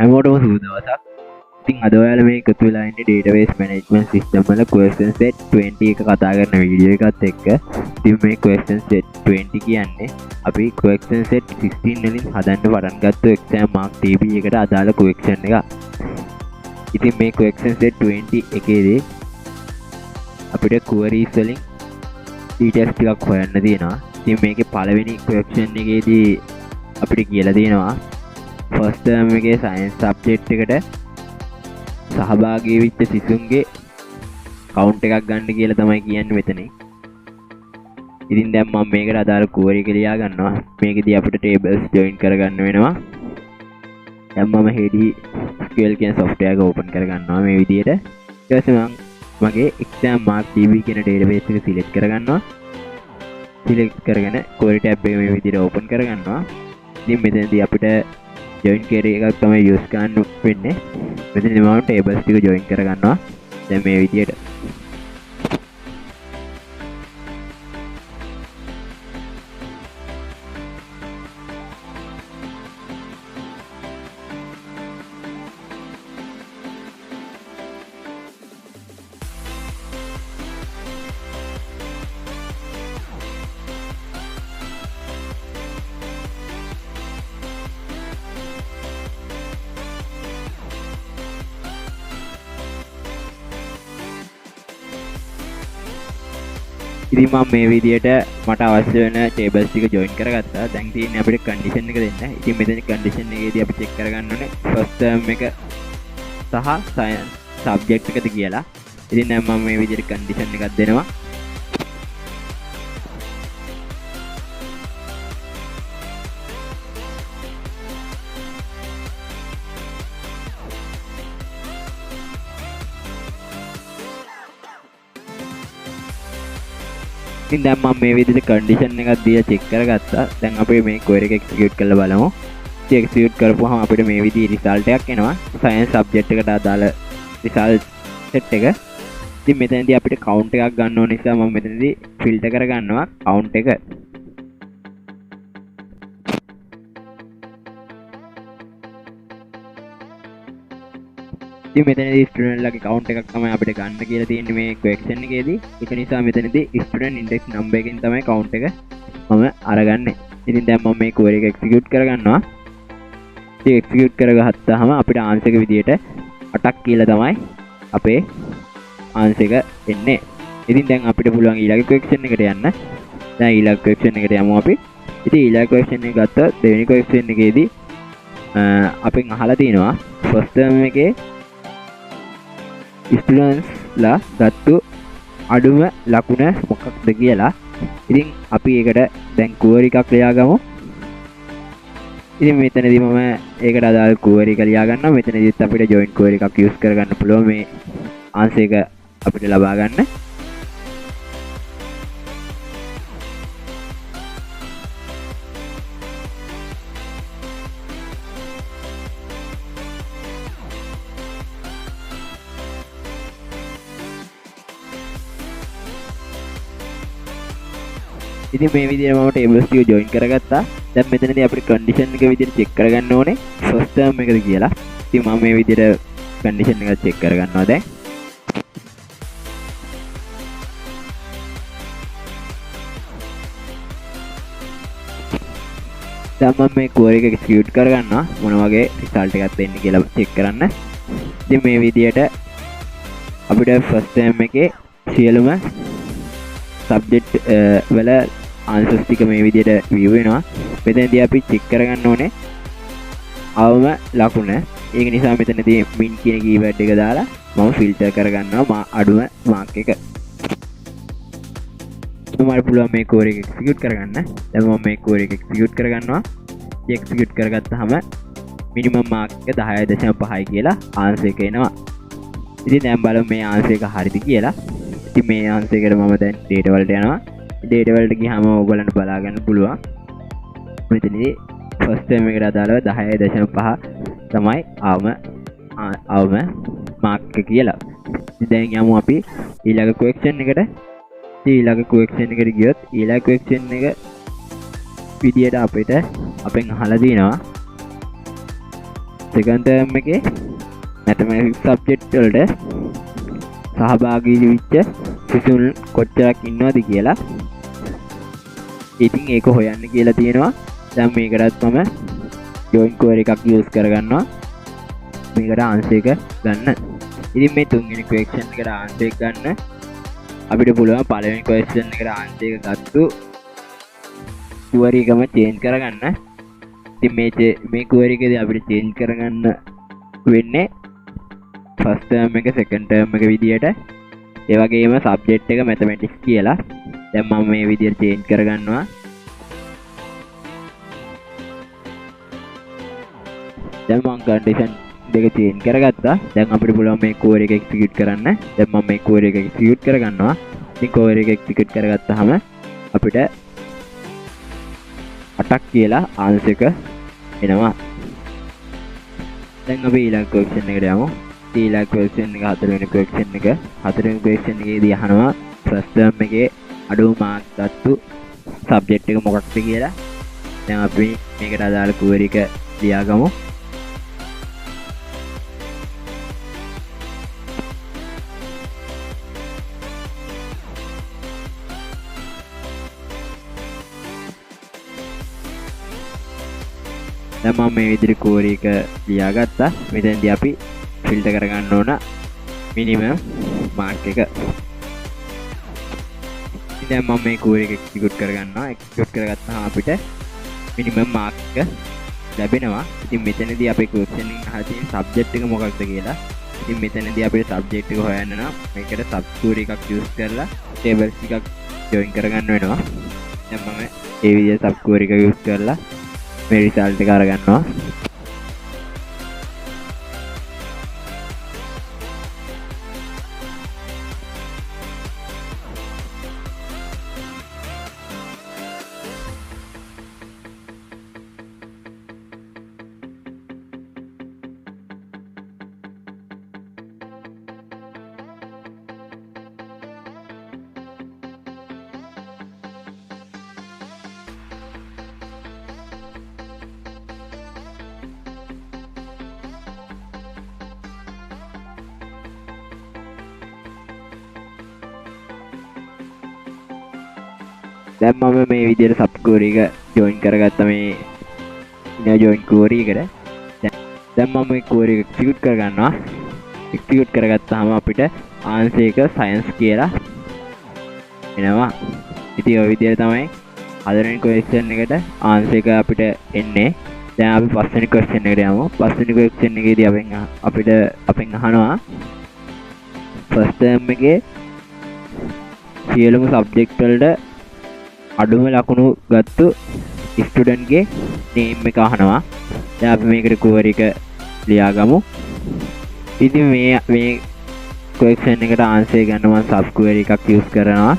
හැමෝටම සුබ දවසක්. ඉතින් අද ඔයාලා මේ එකතු වෙලා ඉන්නේ database management system වල question set 20 එක කතා කරන වීඩියෝ එකත් එක්ක. ඉතින් මේ question set 20 කියන්නේ අපි question set 16 වලින් හදන්න පටන් ගත්ත exam mark TB එකට අදාළ question එක. ඉතින් මේ question set 20 එකේදී අපිට queries වලින් details ටිකක් හොයන්න තියෙනවා. ඉතින් මේකේ පළවෙනි question එකේදී අපිට කියලා තියෙනවා first term එකේ science subject එකට සහභාගී වෙච්ච සිසුන්ගේ count එකක් ගන්න කියලා තමයි කියන්නේ මෙතනින්. ඉතින් දැන් මම මේකට අදාළ query එක ලියා ගන්නවා. මේකෙදී අපිට tables join කරගන්න වෙනවා. දැන් මම හෙඩි SQL කියන software එක open කරගන්නවා මේ විදිහට. ඊට පස්සේ මම මගේ exam mark db කියන database එක select කරගන්නවා. select කරගෙන query tab එක මේ විදිහට open කරගන්නවා. ඉතින් මෙතනදී අපිට join query එකක් තමයි use කරන්න වෙන්නේ. මෙතනදී මම tables ටික join කරගන්නවා. දැන් මේ විදිහට. ඉතින් මම මේ විදිහට මට අවශ්‍ය වෙන tables ටික join කරගත්තා. දැන් තියෙන්නේ අපිට condition එක දෙන්න. ඉතින් මෙතන condition එකේදී අපි check කරගන්න ඕනේ first term එක සහ science subject එකද කියලා. ඉතින් දැන් මම මේ විදිහට condition එකක් දෙනවා. ඉතින් දැන් මම මේ විදිහට condition එකක් දීලා check කරගත්තා. දැන් අපි මේ query එක execute කරලා බලමු. ඉතින් execute කරපුවාම අපිට මේ විදිහේ result එකක් එනවා. science subject එකට අදාළ result set එක. ඉතින් මෙතනදී අපිට count එකක් ගන්න ඕන නිසා මම මෙතනදී filter කරගන්නවා count එක. ඉතින් මෙතනදී ස්ටුඩන්ට් ලගේ count එකක් තමයි අපිට ගන්න කියලා තියෙන්නේ මේ question එකේදී. ඒක නිසා මෙතනදී student index number එකෙන් තමයි count එක මම අරගන්නේ. ඉතින් දැන් මම මේ query එක execute කරගන්නවා. ඉතින් execute කරගත්තාම අපිට answer එක විදියට 8ක් කියලා තමයි අපේ answer එක එන්නේ. ඉතින් දැන් අපිට පුළුවන් ඊළඟ question එකට යන්න. දැන් ඊළඟ question එකට යමු අපි. ඉතින් ඊළඟ question එක ගත්තොත් දෙවෙනි question එකේදී අපෙන් අහලා තිනවා first term එකේ students ලා ගත්තු අඩුම ලකුණ මොකක්ද කියලා. ඉතින් අපි ඒකට දැන් query එකක් ලියා ගමු. ඉතින් මෙතනදී මම ඒකට අදාළ query එක ලියා ගන්නවා. මෙතනදිත් අපිට join query එකක් use කරගන්න පුළුවන් මේ answer එක අපිට ලබා ගන්න. ඉතින් මේ විදිහට මම tables ටික join කරගත්තා. දැන් මෙතනදී අපිට condition එක විදිහට check කරගන්න ඕනේ first term එකද කියලා. ඉතින් මම මේ විදිහට condition එක check කරගන්නවා දැන්. දැන් මම මේ query එක execute කරගන්නවා මොන වගේ result එකක් දෙන්නේ කියලා check කරන්න. ඉතින් මේ විදිහට අපිට first term එකේ සියලුම subject වල answers ටික මේ විදිහට view වෙනවා. මෙතනදී අපි check කරගන්න ඕනේ අවම ලකුණ. ඒක නිසා මෙතනදී min කියන keyword එක දාලා මම filter කරගන්නවා අඩුම mark එක. මට පුළුවන් මේ query එක execute කරගන්න. දැන් මම මේ query එක execute කරගන්නවා. execute කරගත්තාම minimum mark එක 10.5යි කියලා answer එක එනවා. ඉතින් දැන් බලමු මේ answer එක හරිද කියලා. ඉතින් මේ answer එකට මම දැන් data වලට යනවා. data වලට ගියාම ඔයගොල්ලන්ට බලා ගන්න පුළුවන්. මෙතනදී first term එකට අදාළව 10.5 තමයි අවම mark එක කියලා. ඉතින් දැන් යමු අපි ඊළඟ question එකට. ඊළඟ question එකට ගියොත් ඊළඟ question එක විදියට අපිට අපෙන් අහලා දිනවා second term එකේ mathematics subject වලට සහභාගී වෙච්ච සිසුන් කොච්චරක් ඉන්නවද කියලා ඉතින් ඒක හොයන්න කියලා තියෙනවා. දැන් මේකටත් මම join query එකක් use කරගන්නවා මේකට answer එක ගන්න. ඉතින් මේ තුන්වෙනි question එකට answer එක ගන්න අපිට පුළුවන් පළවෙනි question එකට answer එක ගත්තු query එකම change කරගන්න. ඉතින් මේ query එකේදී අපිට change කරගන්න වෙන්නේ first term එක second term එක විදියට. ඒ වගේම subject එක mathematics කියලා. දැන් මම මේ විදියට change කරගන්නවා. දැන් මම condition දෙක change කරගත්තා. දැන් අපිට පුළුවන් මේ query එක execute කරන්න. දැන් මම මේ query එක execute කරගන්නවා. ඉතින් query එක execute කරගත්තාම අපිට 8ක් කියලා answer එක එනවා. දැන් අපි ඊළඟ question එකට යමු. ඊළඟ question එක හතරවෙනි question එක. හතරවෙනි question එකේදී අහනවා first term එකේ අඩු මාක් ගත්තු subject එක මොකක්ද කියලා. දැන් අපි මේකට අදාළ query එක ලියාගමු. දැන් මම මේ විදිහට query එක ලියාගත්තා. මෙතෙන්දී අපි ෆිල්ටර් කරගන්න ඕන minimum mark එක. දැන් මම මේ query එක execute කරගන්නවා. execute කරගත්තාම අපිට minimum mark එක ලැබෙනවා. ඉතින් මෙතනදී අපේ question එකෙන් අහලා තියෙන subject එක මොකක්ද කියලා. ඉතින් මෙතනදී අපිට subject එක හොයන්න නම් මේකට sub query එකක් use කරලා tables ටිකක් join කරගන්න වෙනවා. දැන් මම මේ විදිහට sub query එක use කරලා මේ result එක අරගන්නවා. දැන් මම මේ විදිහට sub query එක join කරගත්තා මේ ඉන join query එකට. දැන් මම මේ query එක execute කරගන්නවා. execute කරගත්තාම අපිට answer එක science කියලා එනවා. ඉතින් ඔය විදිහට තමයි හතරවෙනි question එකට answer එක අපිට එන්නේ. දැන් අපි පස්වෙනි question එකට යමු. පස්වෙනි question එකේදී අපෙන් අහනවා first term එකේ සියලුම subject වලට අඩුම ලකුණු ගත්තු ස්ටුඩන්ට් ගේ name එක අහනවා. දැන් අපි මේකට query එක ලියාගමු. ඉතින් මේ question එකට answer ගන්න මම sub query එකක් use කරනවා.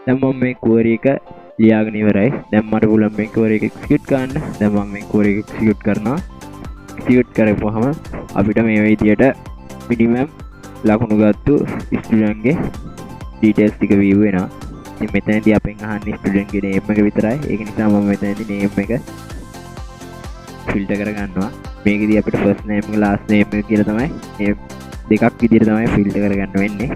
දැන් මම මේ query එක ලියාගෙන ඉවරයි. දැන් මට පුළුවන් මේ query එක execute කරන්න. දැන් මම මේ query එක execute කරනවා. execute කරපුවාම අපිට මේ විදියට minimum ලකුණු ගත්තු ස්ටුඩන්ට් ගේ details ටික view වෙනවා. ඉතින් මෙතනදී අපෙන් අහන්නේ ස්ටුඩන්ට් ගේ නේම් එක විතරයි. ඒක නිසා මම මෙතනදී නේම් එක ෆිල්ටර් කරගන්නවා. මේකෙදී අපිට ෆස්ට් නේම් එක ලාස්ට් නේම් එක කියලා තමයි නේම් දෙකක් විදිහට තමයි ෆිල්ටර් කරගන්න වෙන්නේ.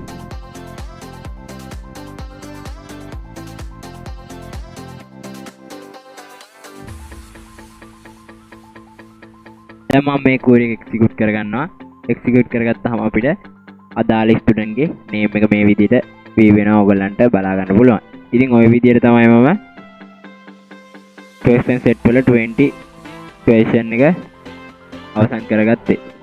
දැන් මම මේ query එක එක්සිකියුට් කරගන්නවා. එක්සිකියුට් කරගත්තාම අපිට අදාළ ස්ටුඩන්ට් ගේ නේම් එක මේ විදිහට වී වෙනවා. ඔයගලන්ට බලා ගන්න පුළුවන්. ඉතින් ওই විදිහට තමයි මම question set වල 20 question එක අවසන් කරගත්තේ.